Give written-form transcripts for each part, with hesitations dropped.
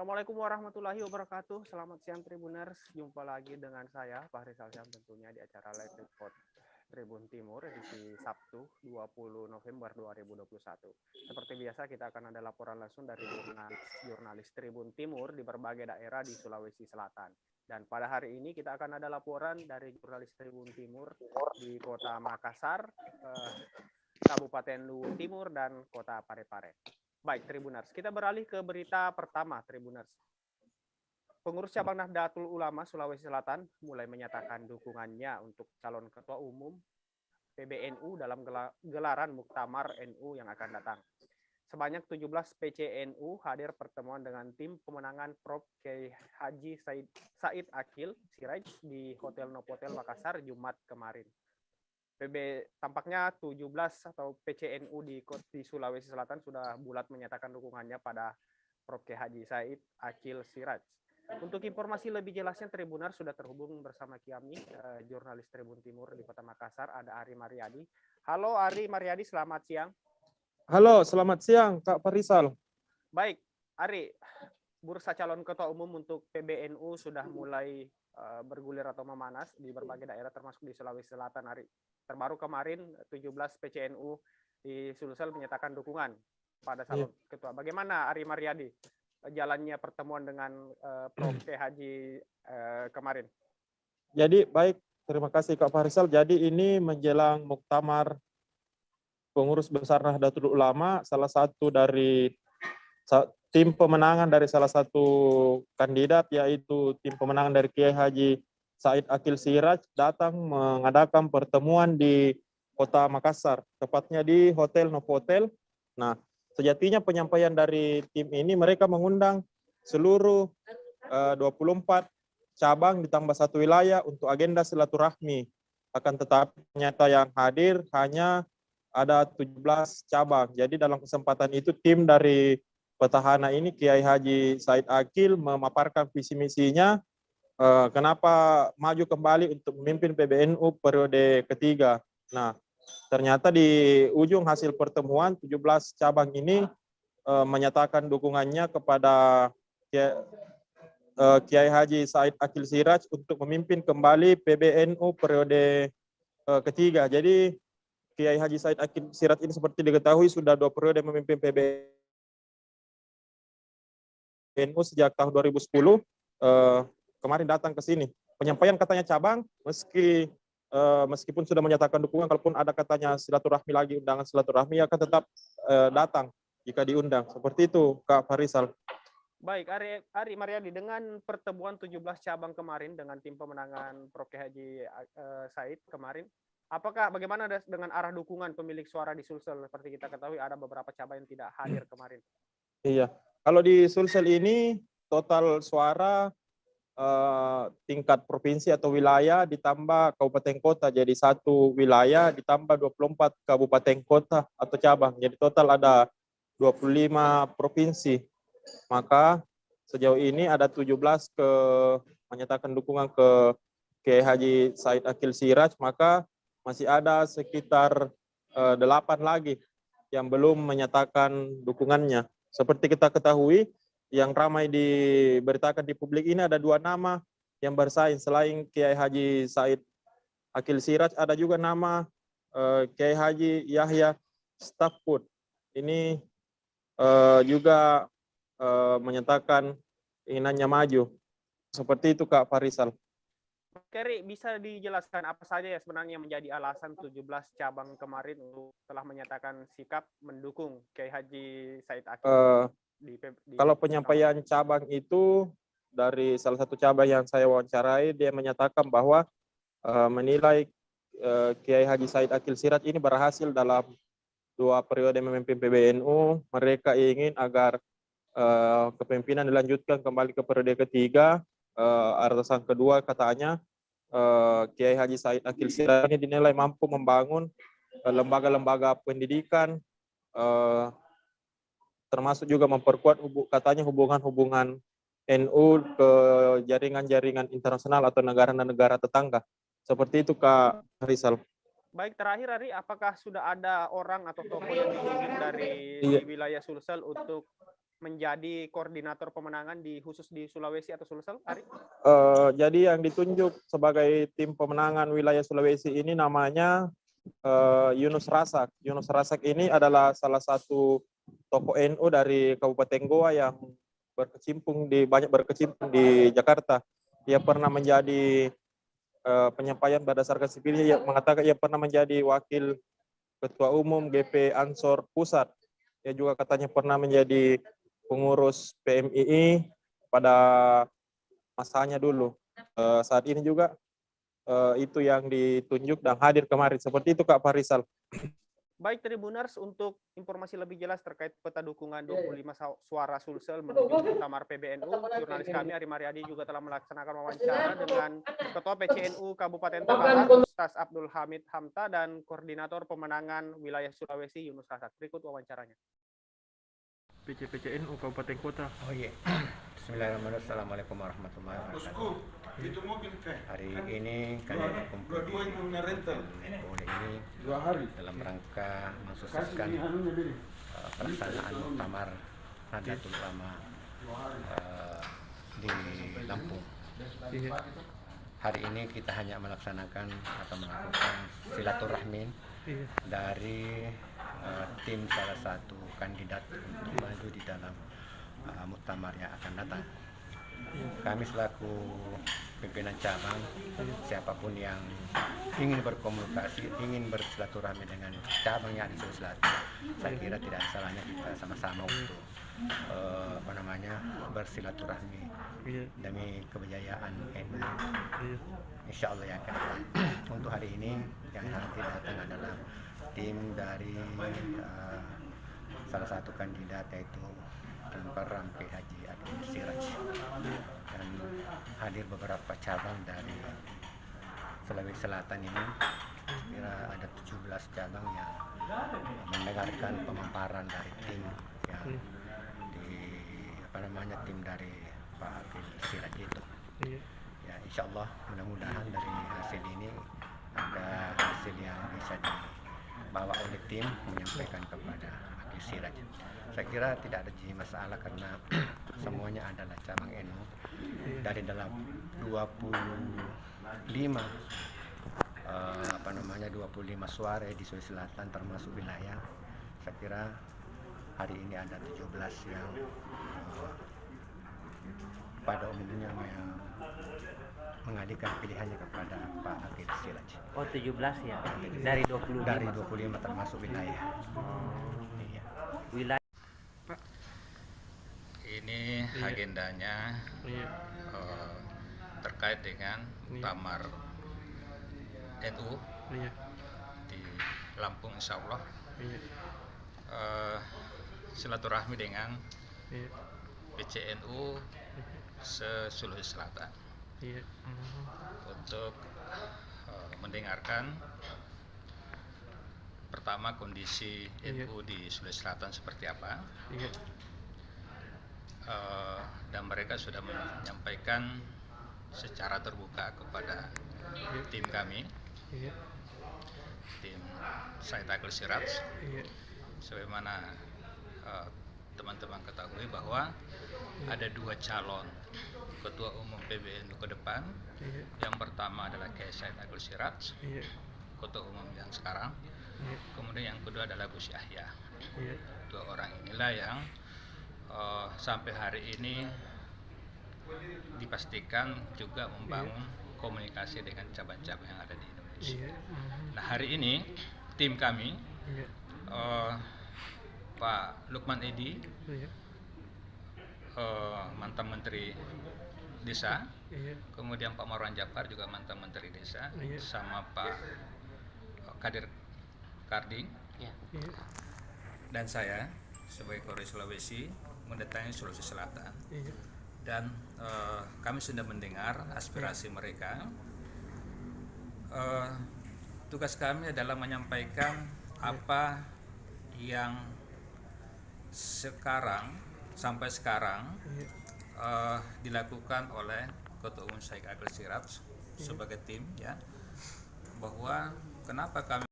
Assalamualaikum warahmatullahi wabarakatuh. Selamat siang Tribuners. Jumpa lagi dengan saya, Fahri Salsyam, tentunya di acara Live Report Tribun Timur edisi Sabtu 20 November 2021. Seperti biasa kita akan ada laporan langsung dari jurnalis Tribun Timur di berbagai daerah di Sulawesi Selatan. Dan pada hari ini kita akan ada laporan dari jurnalis Tribun Timur di Kota Makassar, Kabupaten Luwu Timur, dan Kota Parepare. Baik, Tribuners, kita beralih ke berita pertama, Tribuners. Pengurus cabang Nahdlatul Ulama Sulawesi Selatan mulai menyatakan dukungannya untuk calon ketua umum PBNU dalam gelaran Muktamar NU yang akan datang. Sebanyak 17 PCNU hadir pertemuan dengan tim pemenangan Prof. Kiai Haji Said Akil Siraj di Hotel Novotel Makassar Jumat kemarin. Tampaknya 17 atau PCNU di Sulawesi Selatan sudah bulat menyatakan dukungannya pada Prof. Kiai Haji Said Akil Siraj. Untuk informasi lebih jelasnya, Tribunar sudah terhubung bersama kami, jurnalis Tribun Timur di Kota Makassar, ada Ari Mariadi. Halo Ari Mariadi, selamat siang. Halo, selamat siang Kak Farisal. Baik, Ari, bursa calon ketua umum untuk PBNU sudah mulai bergulir atau memanas di berbagai daerah termasuk di Sulawesi Selatan, Ari. Terbaru kemarin 17 PCNU di Sulsel menyatakan dukungan pada calon ketua. Bagaimana Ari Mariadi jalannya pertemuan dengan Prof. Haji kemarin? Jadi baik, terima kasih Kak Farisal. Jadi ini menjelang Muktamar Pengurus Besar Nahdlatul Ulama, salah satu dari tim pemenangan dari salah satu kandidat, yaitu tim pemenangan dari Kiai Haji Said Akil Siraj, datang mengadakan pertemuan di Kota Makassar, tepatnya di Hotel Novotel. Nah, sejatinya penyampaian dari tim ini mereka mengundang seluruh 24 cabang ditambah satu wilayah untuk agenda silaturahmi. Akan tetapi ternyata yang hadir hanya ada 17 cabang. Jadi dalam kesempatan itu tim dari petahana ini Kiai Haji Said Akil memaparkan visi misinya kenapa maju kembali untuk memimpin PBNU periode ketiga. Nah, ternyata di ujung hasil pertemuan 17 cabang ini menyatakan dukungannya kepada Kiai Haji Said Akil Siraj untuk memimpin kembali PBNU periode ketiga. Jadi Kiai Haji Said Akil Siraj ini seperti diketahui sudah 2 periode memimpin PBNU sejak tahun 2010. Kemarin datang ke sini. Penyampaian katanya cabang, meskipun sudah menyatakan dukungan, kalaupun ada katanya silaturahmi lagi, undangan silaturahmi akan tetap datang jika diundang. Seperti itu Kak Farisal. Baik, Ari Mariadi, dengan pertemuan 17 cabang kemarin dengan tim pemenangan Prof. Haji Said kemarin, bagaimana dengan arah dukungan pemilik suara di Sulsel? Seperti kita ketahui ada beberapa cabang yang tidak hadir kemarin. Iya, kalau di Sulsel ini total suara tingkat provinsi atau wilayah ditambah kabupaten kota, jadi satu wilayah ditambah 24 kabupaten kota atau cabang, jadi total ada 25 provinsi. Maka sejauh ini ada 17 menyatakan dukungan ke Kiai Haji Said Akil Siraj, maka masih ada sekitar 8 lagi yang belum menyatakan dukungannya. Seperti kita ketahui, yang ramai diberitakan di publik ini ada 2 nama yang bersaing. Selain Kiai Haji Said Akil Siraj, ada juga nama Kiai Haji Yahya Stakuf. Ini juga menyatakan inginannya maju. Seperti itu Kak Farisal. Keri, bisa dijelaskan apa saja ya sebenarnya menjadi alasan 17 cabang kemarin telah menyatakan sikap mendukung Kiai Haji Said Akil? Kalau penyampaian cabang itu dari salah satu cabang yang saya wawancarai, dia menyatakan bahwa menilai Kiai Haji Said Akil Siraj ini berhasil dalam 2 periode memimpin PBNU. Mereka ingin agar kepemimpinan dilanjutkan kembali ke periode ketiga. Alasan kedua katanya Kiai Haji Said Akil Siraj ini dinilai mampu membangun lembaga-lembaga pendidikan, termasuk juga memperkuat katanya hubungan-hubungan NU ke jaringan-jaringan internasional atau negara-negara tetangga. Seperti itu Kak Rizal. Baik, terakhir Ari, apakah sudah ada orang atau tokoh yang ditunjuk dari di wilayah Sulsel untuk menjadi koordinator pemenangan khusus di Sulawesi atau Sulsel, Ari? Jadi yang ditunjuk sebagai tim pemenangan wilayah Sulawesi ini namanya Yunus Rasak. Yunus Rasak ini adalah salah satu tokoh NU dari Kabupaten Goa yang banyak berkecimpung di Jakarta. Ia pernah menjadi penyampaian berdasarkan sipilnya, ia mengatakan ia pernah menjadi wakil ketua umum GP Ansor Pusat. Ia juga katanya pernah menjadi pengurus PMII pada masanya dulu. Saat ini juga itu yang ditunjuk dan hadir kemarin. Seperti itu Kak Farisal. Baik Tribuners, untuk informasi lebih jelas terkait peta dukungan 25 suara Sulsel menuju muktamar PBNU, jurnalis kami Ari Mariadi juga telah melaksanakan wawancara dengan Ketua PCNU Kabupaten Takalar, Ustaz Abdul Hamid Hamta, dan Koordinator Pemenangan Wilayah Sulawesi Yunus Rasak. Berikut wawancaranya. PCNU Kabupaten Kota. Oh iya. Bismillahirrahmanirrahim. Assalamualaikum warahmatullahi wabarakatuh. Hari ini kami berkumpul di ini dalam rangka mensukseskan pelaksanaan muktamar Nahdlatul Ulama di Lampung. Hari ini kita hanya melaksanakan atau melakukan silaturahmi dari tim salah satu kandidat untuk maju di dalam muktamar yang akan datang. Kami selaku pimpinan cabang, siapapun yang ingin berkomunikasi, ingin bersilaturahmi dengan cabang yang ada di Sulawesi Selatan, saya kira tidak ada salahnya kita sama-sama untuk bersilaturahmi demi kejayaan NU. Insya Allah yang akan datang. Untuk hari ini yang nanti datang adalah tim dari salah satu kandidat, yaitu tim Rampi Haji Adil Siraj, dan hadir beberapa cabang dari Sulawesi Selatan ini. Kira ada 17 cabang yang mendengarkan pemaparan dari tim yang tim dari Pak Adil Siraj itu. Ya, insya Allah mudah-mudahan dari hasil ini ada hasil yang bisa dibawa oleh tim menyampaikan kepada Adil Siraj. Saya kira tidak ada masalah karena semuanya adalah cabang NU. Dari dalam 25 suara di Sulawesi Selatan termasuk wilayah, saya kira hari ini ada 17 yang pada umumnya mengalihkan pilihannya kepada Pak Adil Siraj. Oh, 17 ya? Dari 25? Dari 25 termasuk wilayah. Iya. Wilayah. Pak, ini agendanya terkait dengan muktamar NU di Lampung, insya Allah. Silaturahmi dengan PCNU se-Sulawesi Selatan untuk mendengarkan pertama kondisi NU di Sulawesi Selatan seperti apa, dan mereka sudah menyampaikan secara terbuka kepada tim kami, tim Said Akil Siraj, sebagaimana teman-teman ketahui bahwa ada 2 calon ketua umum PBNU ke depan. Yang pertama adalah Kiai Said Akil Siraj, ketua umum yang sekarang. Kemudian yang kedua adalah Gus Yahya. 2 orang inilah yang sampai hari ini dipastikan juga membangun komunikasi dengan cabang-cabang yang ada di Indonesia. Nah, hari ini tim kami, Pak Lukman Edi, mantan Menteri Desa, kemudian Pak Marwan Japar juga mantan Menteri Desa, sama Pak Kadir Karding, dan saya sebagai Kapolri Sulawesi mendatangi Sulawesi Selatan. Dan kami sudah mendengar aspirasi mereka. Tugas kami adalah menyampaikan apa yang sampai sekarang dilakukan oleh Ketua Umum Said Akil Siraj sebagai tim, ya, bahwa kenapa kami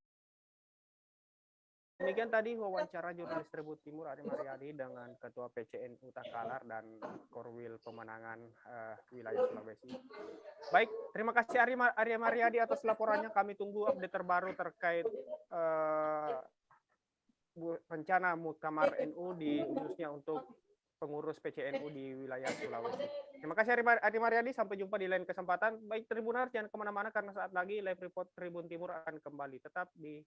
Demikian tadi wawancara jurnalis Tribun Timur Ari Mariadi dengan Ketua PCNU Takalar dan Korwil Pemenangan Wilayah Sulawesi. Baik, terima kasih Ari Mariadi atas laporannya. Kami tunggu update terbaru terkait rencana Muktamar NU khususnya untuk pengurus PCNU di wilayah Sulawesi. Terima kasih Ari Mariadi, sampai jumpa di lain kesempatan. Baik Tribuners, jangan kemana-mana karena saat lagi live report Tribun Timur akan kembali. Tetap di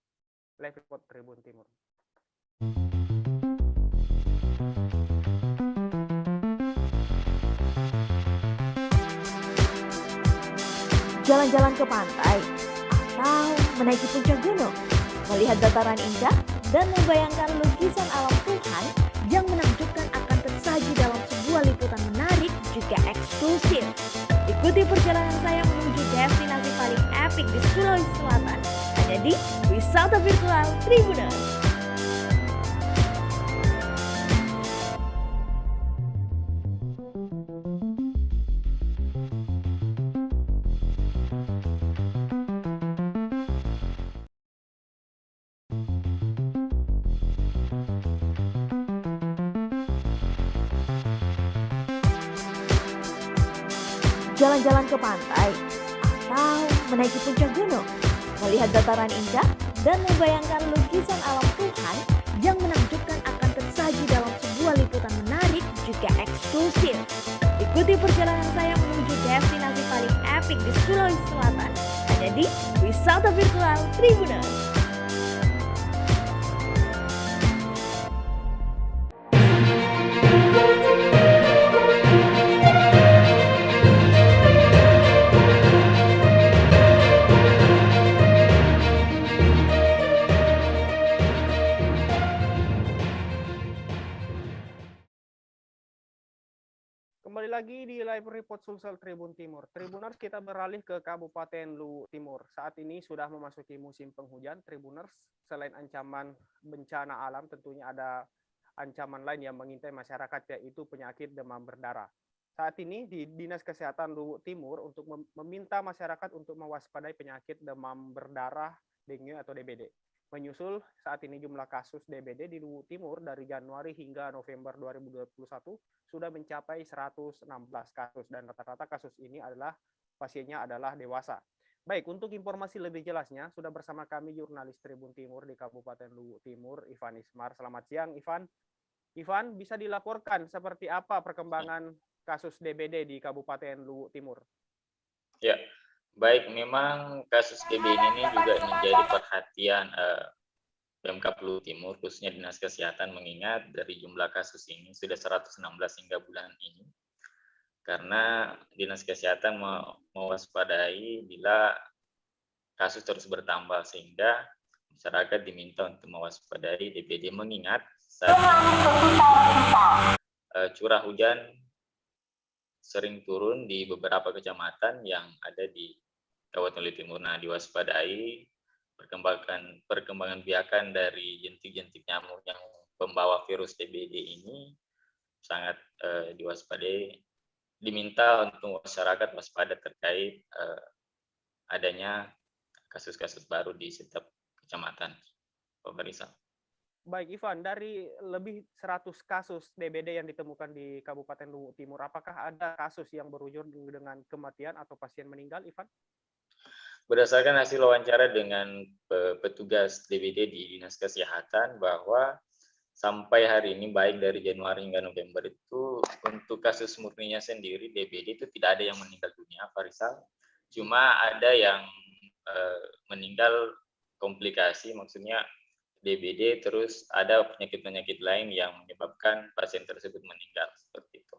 live report Tribun Timur. Jalan-jalan ke pantai atau menaiki puncak gunung, melihat dataran indah dan membayangkan lukisan alam Tuhan yang menakjubkan akan tersaji dalam sebuah liputan menarik juga eksklusif. Ikuti perjalanan saya menuju destinasi paling epik di Sulawesi Selatan hanya di Wisata Virtual Tribuners. Jalan-jalan ke pantai atau menaiki puncak gunung, melihat dataran indah dan membayangkan lukisan alam Tuhan yang menakjubkan akan tersaji dalam sebuah liputan menarik juga eksklusif. Ikuti perjalanan saya menuju destinasi paling epik di Sulawesi Selatan hanya di Wisata Virtual Tribuners. Kembali lagi di live report Sulsel Tribun Timur. Tribuners, kita beralih ke Kabupaten Luwu Timur. Saat ini sudah memasuki musim penghujan. Tribuners, selain ancaman bencana alam, tentunya ada ancaman lain yang mengintai masyarakat, yaitu penyakit demam berdarah. Saat ini di Dinas Kesehatan Luwu Timur untuk meminta masyarakat untuk mewaspadai penyakit demam berdarah dengue atau DBD. Menyusul saat ini jumlah kasus DBD di Luwu Timur dari Januari hingga November 2021 sudah mencapai 116 kasus dan rata-rata kasus ini adalah pasiennya adalah dewasa. Baik, untuk informasi lebih jelasnya sudah bersama kami jurnalis Tribun Timur di Kabupaten Luwu Timur, Ivan Ismar. Selamat siang, Ivan. Ivan, bisa dilaporkan seperti apa perkembangan kasus DBD di Kabupaten Luwu Timur? Ya, baik, memang kasus DBD ini juga menjadi perhatian Pemkab Luwu Timur, khususnya Dinas Kesehatan, mengingat dari jumlah kasus ini sudah 116 hingga bulan ini. Karena Dinas Kesehatan mewaspadai bila kasus terus bertambah, sehingga masyarakat diminta untuk mewaspadai DBD, mengingat saat curah hujan sering turun di beberapa kecamatan yang ada di Kabupaten Luwu Timur. Nah, diwaspadai perkembangan biakan dari jentik-jentik nyamuk yang pembawa virus DBD ini sangat diwaspadai. Diminta untuk masyarakat waspada terkait adanya kasus-kasus baru di setiap kecamatan. Pak Farisal. Baik, Ivan, dari lebih 100 kasus DBD yang ditemukan di Kabupaten Luwu Timur, apakah ada kasus yang berujung dengan kematian atau pasien meninggal, Ivan? Berdasarkan hasil wawancara dengan petugas DBD di Dinas Kesehatan, bahwa sampai hari ini baik dari Januari hingga November itu untuk kasus murninya sendiri DBD itu tidak ada yang meninggal dunia, Farisal. Cuma ada yang meninggal komplikasi, maksudnya DBD, terus ada penyakit-penyakit lain yang menyebabkan pasien tersebut meninggal, seperti itu.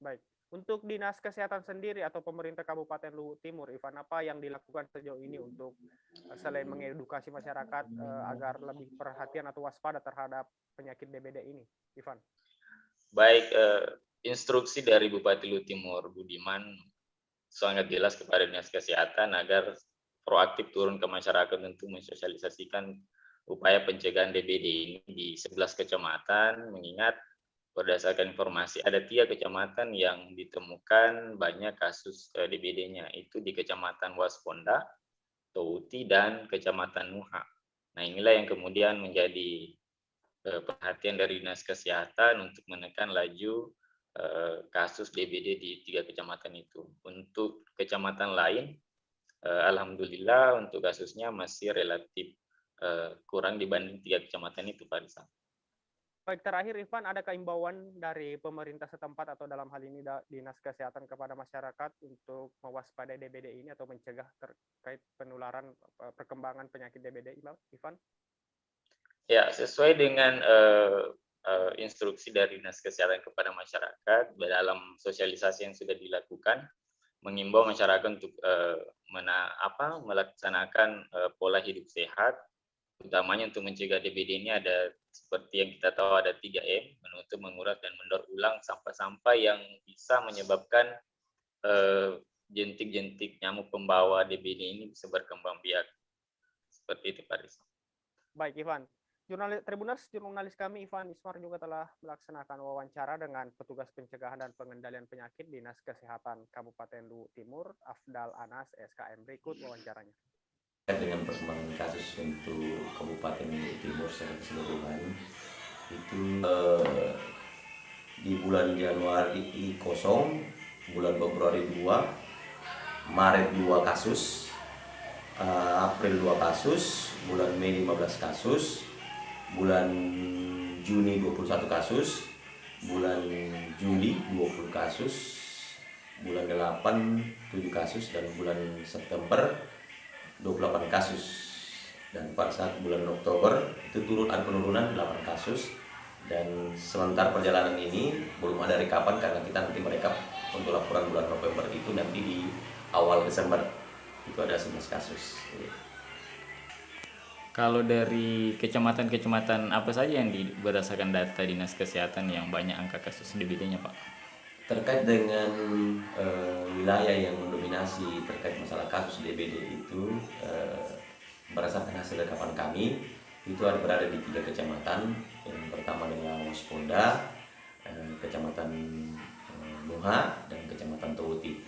Baik. Untuk Dinas Kesehatan sendiri atau pemerintah Kabupaten Luwu Timur, Ivan, apa yang dilakukan sejauh ini untuk selain mengedukasi masyarakat agar lebih perhatian atau waspada terhadap penyakit DBD ini, Ivan? Baik, instruksi dari Bupati Luwu Timur, Budiman, sangat jelas kepada Dinas Kesehatan agar proaktif turun ke masyarakat untuk mensosialisasikan upaya pencegahan DBD ini di 11 kecamatan, mengingat berdasarkan informasi ada 3 kecamatan yang ditemukan banyak kasus DBD-nya, itu di Kecamatan Wasponda, Touti, dan Kecamatan Nuha. Nah, inilah yang kemudian menjadi perhatian dari Dinas Kesehatan untuk menekan laju kasus DBD di 3 kecamatan itu. Untuk kecamatan lain, alhamdulillah untuk kasusnya masih relatif kurang dibanding 3 kecamatan itu, Pak Rizal. Baik, terakhir Ivan, ada keimbauan dari pemerintah setempat atau dalam hal ini Dinas Kesehatan kepada masyarakat untuk mewaspadai DBD ini atau mencegah terkait penularan perkembangan penyakit DBD, Ivan? Ya, sesuai dengan instruksi dari Dinas Kesehatan kepada masyarakat dalam sosialisasi yang sudah dilakukan, mengimbau masyarakat untuk melaksanakan pola hidup sehat, utamanya untuk mencegah DBD ini ada seperti yang kita tahu ada 3M, menutup, menguras, dan mendaur ulang sampah-sampah yang bisa menyebabkan jentik-jentik nyamuk pembawa DBD ini bisa berkembang biak. Seperti itu, Pak Rizal. Baik, Ivan. Jurnalis kami Ivan Ismar juga telah melaksanakan wawancara dengan petugas pencegahan dan pengendalian penyakit Dinas Kesehatan Kabupaten Luwu Timur, Afdal Anas, SKM. Berikut wawancaranya. Dengan perkembangan kasus untuk Kabupaten Luwu Timur secara keseluruhan, itu di bulan Januari 0, bulan Februari 2, Maret 2 kasus, April 2 kasus, bulan Mei 15 kasus, bulan Juni 21 kasus, bulan Juli 20 kasus, bulan 8 7 kasus, dan bulan September 28 kasus. Dan pada saat bulan Oktober itu ada penurunan 8 kasus. Dan sementara perjalanan ini belum ada rekapan karena kita nanti merekap untuk laporan bulan November itu nanti di awal Desember itu ada 11 kasus. Kalau dari kecamatan-kecamatan apa saja yang berdasarkan data Dinas Kesehatan yang banyak angka kasus DBD-nya, Pak? Terkait dengan wilayah yang mendominasi terkait masalah kasus DBD itu, berdasarkan hasil rekapan kami, itu berada di 3 kecamatan. Yang pertama adalah Waspoda, Kecamatan Muha, dan Kecamatan Towuti.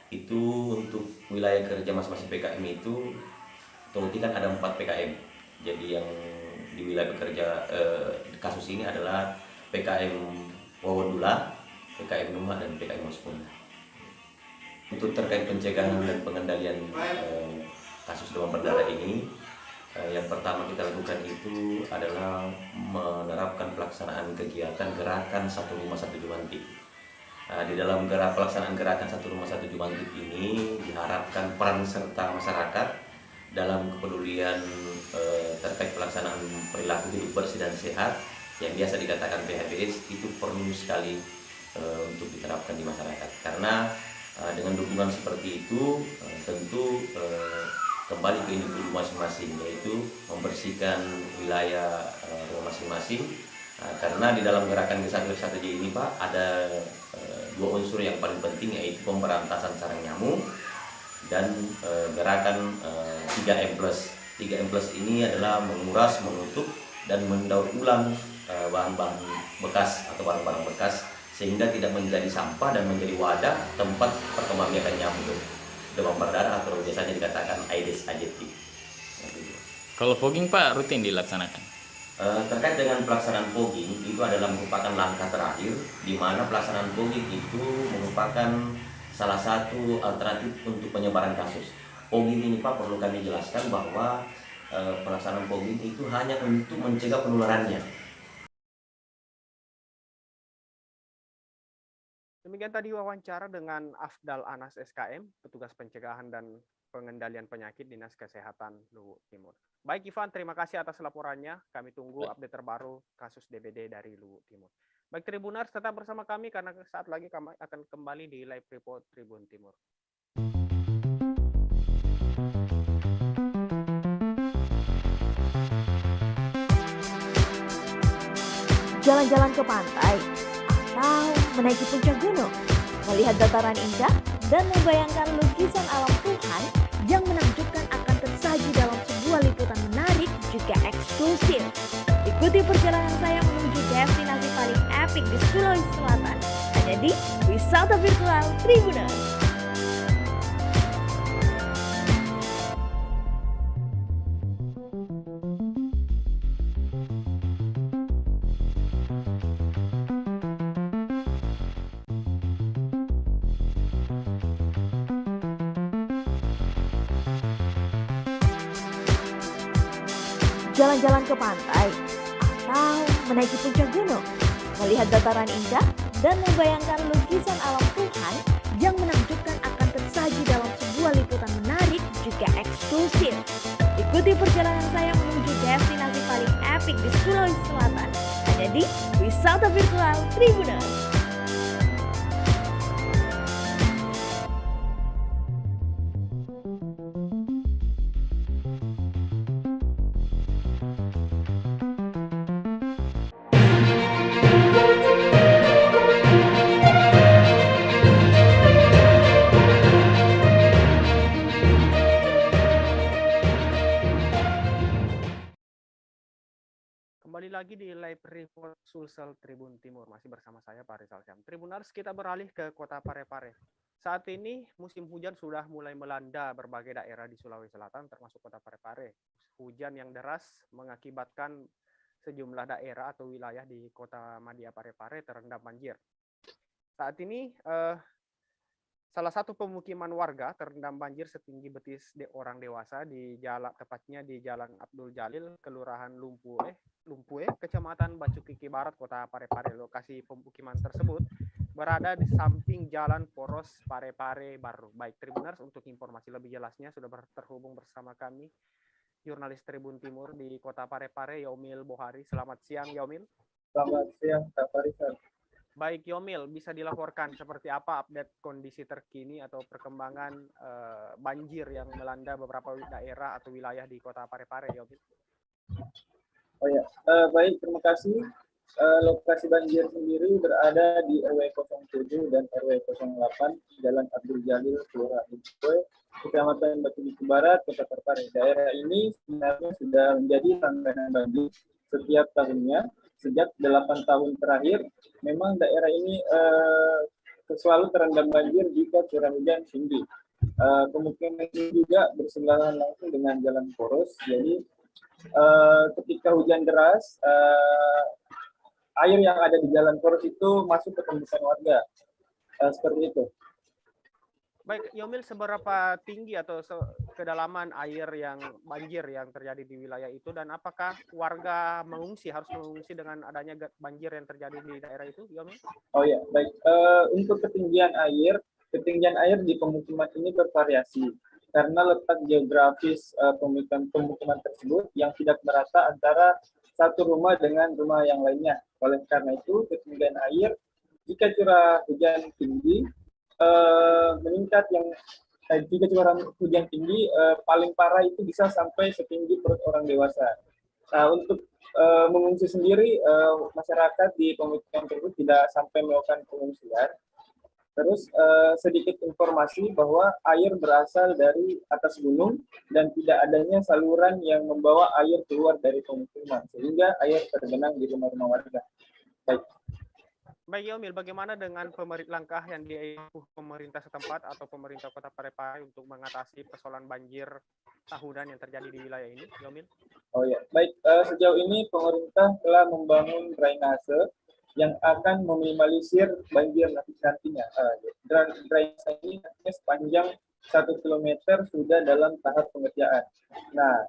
Itu untuk wilayah kerja masing-masing PKM itu, Towuti kan ada 4 PKM. Jadi yang di wilayah bekerja kasus ini adalah PKM Wawodula, PKM Nuha, dan PKM Waspoda. Untuk terkait pencegahan dan pengendalian kasus demam berdarah ini, yang pertama kita lakukan itu adalah menerapkan pelaksanaan kegiatan gerakan Satu Rumah Satu Jumantik. Di dalam pelaksanaan gerakan Satu Rumah Satu Jumantik ini diharapkan peran serta masyarakat dalam kepedulian terkait pelaksanaan perilaku hidup bersih dan sehat yang biasa dikatakan PHBS itu perlu sekali untuk diterapkan di masyarakat, karena dengan dukungan seperti itu tentu kembali ke individu masing-masing, yaitu membersihkan wilayah rumah masing-masing, karena di dalam gerakan G1 ini Pak ada 2 unsur yang paling penting, yaitu pemberantasan sarang nyamuk dan gerakan 3M+. 3M+ ini adalah menguras, menutup, dan mendaur ulang bahan-bahan bekas atau barang-barang bekas sehingga tidak menjadi sampah dan menjadi wadah tempat perkembangbiakan nyamuk demam berdarah atau biasanya dikatakan Aedes aegypti. Kalau fogging Pak rutin dilaksanakan? Terkait dengan pelaksanaan fogging itu adalah merupakan langkah terakhir di mana pelaksanaan fogging itu merupakan salah satu alternatif untuk penyebaran kasus. Fogging ini Pak perlu kami jelaskan bahwa pelaksanaan fogging itu hanya untuk mencegah penularannya. Demikian tadi wawancara dengan Afdal Anas SKM, petugas pencegahan dan pengendalian penyakit Dinas Kesehatan Luwu Timur. Baik Ivan, terima kasih atas laporannya. Kami tunggu update terbaru kasus DBD dari Luwu Timur. Baik Tribuners, tetap bersama kami karena saat lagi kami akan kembali di live report Tribun Timur. Jalan-jalan ke pantai atau menaiki puncak gunung, melihat dataran indah dan membayangkan lukisan alam Tuhan yang menakjubkan akan tersaji dalam sebuah liputan menarik juga eksklusif. Ikuti perjalanan saya menuju destinasi paling epik di Sulawesi Selatan, hanya di Wisata Virtual Tribuners. berjalan-jalan ke pantai atau menaiki puncak gunung, melihat dataran indah dan membayangkan lukisan alam Tuhan yang menakjubkan akan tersaji dalam sebuah liputan menarik juga eksklusif. Ikuti perjalanan saya menuju destinasi paling epik di Sulawesi Selatan hanya di Wisata Virtual Tribuners. Kembali lagi di live report Sulsel Tribun Timur, masih bersama saya Pak Rizal Syam. Tribuners, kita beralih ke kota Parepare. Saat ini musim hujan sudah mulai melanda berbagai daerah di Sulawesi Selatan, termasuk kota Parepare. Hujan yang deras mengakibatkan sejumlah daerah atau wilayah di kota Madia Parepare terendam banjir. Saat ini salah satu pemukiman warga terendam banjir setinggi betis orang dewasa di jalan, tepatnya di Jalan Abdul Jalil, Kelurahan Lumpue, Kecamatan Bacukiki Barat, Kota Parepare. Lokasi pemukiman tersebut berada di samping Jalan Poros Parepare Baru. Baik, Tribuners, untuk informasi lebih jelasnya sudah terhubung bersama kami jurnalis Tribun Timur di Kota Parepare, Yomil Bohari. Selamat siang, Yomil. Selamat siang, Pak Farisal. Baik, Yomil, bisa dilaporkan seperti apa update kondisi terkini atau perkembangan banjir yang melanda beberapa daerah atau wilayah di Kota Parepare, Yomil? Oh ya, baik, terima kasih. Lokasi banjir sendiri berada di RW 07 dan RW 08, Jalan Abdul Jalil, Kelurahan Lumpue, Kecamatan Bacukiki Barat, Kota Parepare. Daerah ini sebenarnya sudah menjadi langganan banjir setiap tahunnya. Sejak 8 tahun terakhir, memang daerah ini selalu terendam banjir jika curah hujan tinggi. Kemungkinan ini juga bersebelahan langsung dengan jalan poros. Jadi ketika hujan deras, air yang ada di jalan poros itu masuk ke pemukiman warga. Seperti itu. Baik, Yomil, seberapa tinggi atau kedalaman air yang banjir yang terjadi di wilayah itu, dan apakah warga harus mengungsi dengan adanya banjir yang terjadi di daerah itu, Yomil? Oh ya, baik. Untuk ketinggian air di pemukiman ini bervariasi karena letak geografis pemukiman tersebut yang tidak merata antara satu rumah dengan rumah yang lainnya. Oleh karena itu, ketinggian air jika curah hujan tinggi meningkat jika curah hujan tinggi paling parah itu bisa sampai setinggi perut orang dewasa. Nah, untuk mengungsi sendiri, masyarakat di pemukiman tersebut tidak sampai melakukan pengungsian. Terus sedikit informasi bahwa air berasal dari atas gunung dan tidak adanya saluran yang membawa air keluar dari pemukiman sehingga air tergenang di rumah-rumah warga. Baik, Yomil, bagaimana dengan langkah yang diambil pemerintah setempat atau pemerintah Kota Parepare untuk mengatasi persoalan banjir tahunan yang terjadi di wilayah ini, Yomil? Oh ya, baik. Sejauh ini pemerintah telah membangun drainase yang akan meminimalisir banjir nantinya. Drainase ini sepanjang 1 kilometer sudah dalam tahap pengerjaan. Nah,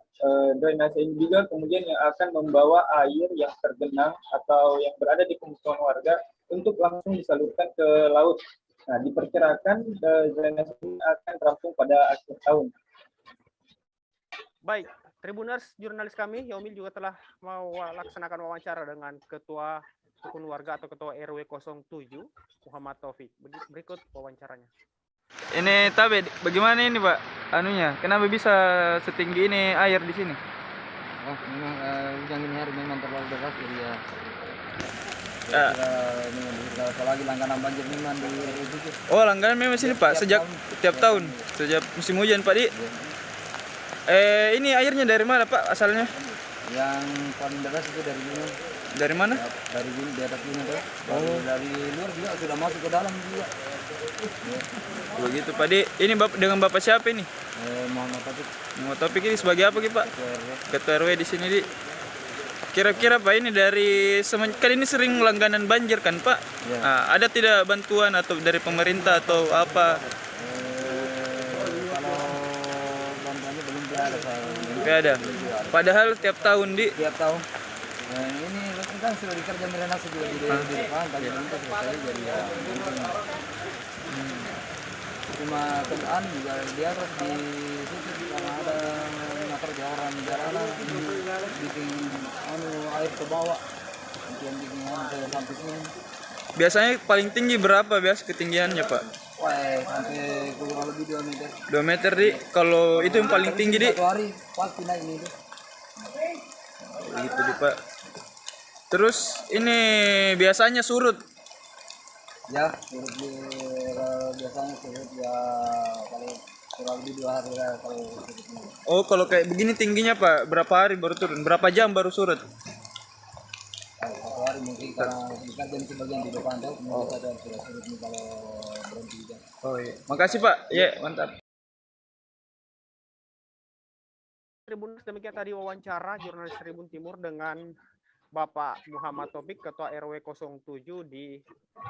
drainase ini juga kemudian yang akan membawa air yang tergenang atau yang berada di pemukiman warga untuk langsung disalurkan ke laut. Nah, diperkirakan drainase ini akan rampung pada akhir tahun. Baik, Tribuners, jurnalis kami, Yomil juga telah melaksanakan wawancara dengan Ketua Rukun Warga atau Ketua RW 07, Muhammad Taufik. Berikut wawancaranya. Ini tapi bagaimana ini Pak? Kenapa bisa setinggi ini air di sini? Oh, memang hujan ini hari memang terlalu deras jadi ya. Apalagi langganan banjir memang di itu. Oh, langganan memang sini Pak sejak tiap tahun, sejak musim hujan Pak Di. Ini airnya dari mana Pak asalnya? Yang paling deras itu dari gunung. Dari mana? Dari gunung, di atas gunung tuh. Oh. Dari luar juga sudah masuk ke dalam juga. Begitu Pak Di. Ini dengan Bapak siapa ini? Muhammad Taufik. Muhammad Taufik ini sebagai apa Pak? Ketua RW di sini Di. Kira-kira Pak ini dari kan ini sering langganan banjir kan Pak? Ya. Nah, ada tidak bantuan atau dari pemerintah atau apa? Kalau bantuannya belum ada. Nggak ada. Padahal tiap tahun di. Tiap tahun. Nah, ini kan sudah dikerja drainase juga di depan, tadi untuk selesai jadi ya mungkin. Cuma kendaraan juga dia harus di situ karena ada kerja orang jalanan bikin air ke bawah, bikin ke sampai sini. Biasanya paling tinggi berapa biasa ketinggiannya Pak? Wah, sampai kurang lebih 2 meter. 2 meter di. Kalau itu yang paling tinggi di. Satu hari pasti naik ini tuh. Gitu di Pak. Terus ini biasanya surut. Ya, surut biasanya surut ya kalau kurang lebih 2 hari lah kalau surutnya. Oh, kalau kayak begini tingginya Pak, berapa hari baru turun? Berapa jam baru surut? Kalau 1 hari mungkin karena kita jadi sebagian di depan tuh, mungkin kita sudah surut nih kalau berhenti juga. Oh iya. Makasih Pak. Ya, mantap. Tribuners, demikian tadi wawancara jurnalis Tribun Timur dengan Bapak Muhammad Topik, Ketua RW 07 di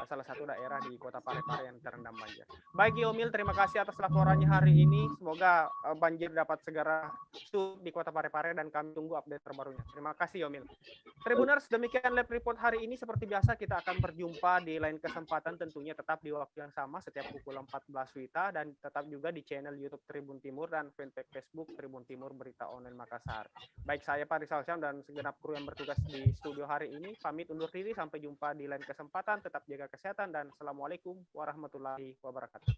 salah satu daerah di Kota Parepare yang terendam banjir. Baik Yomil, terima kasih atas laporannya hari ini. Semoga banjir dapat segera surut di Kota Parepare dan kami tunggu update terbarunya. Terima kasih Yomil. Tribuners, demikian live report hari ini. Seperti biasa kita akan berjumpa di lain kesempatan, tentunya tetap di waktu yang sama setiap pukul 14 WITA dan tetap juga di channel YouTube Tribun Timur dan fanpage Facebook Tribun Timur Berita Online Makassar. Baik, saya Pak Rizal Syam dan segenap kru yang bertugas di studio hari ini pamit undur diri, sampai jumpa di lain kesempatan. Tetap jaga kesehatan dan assalamualaikum warahmatullahi wabarakatuh.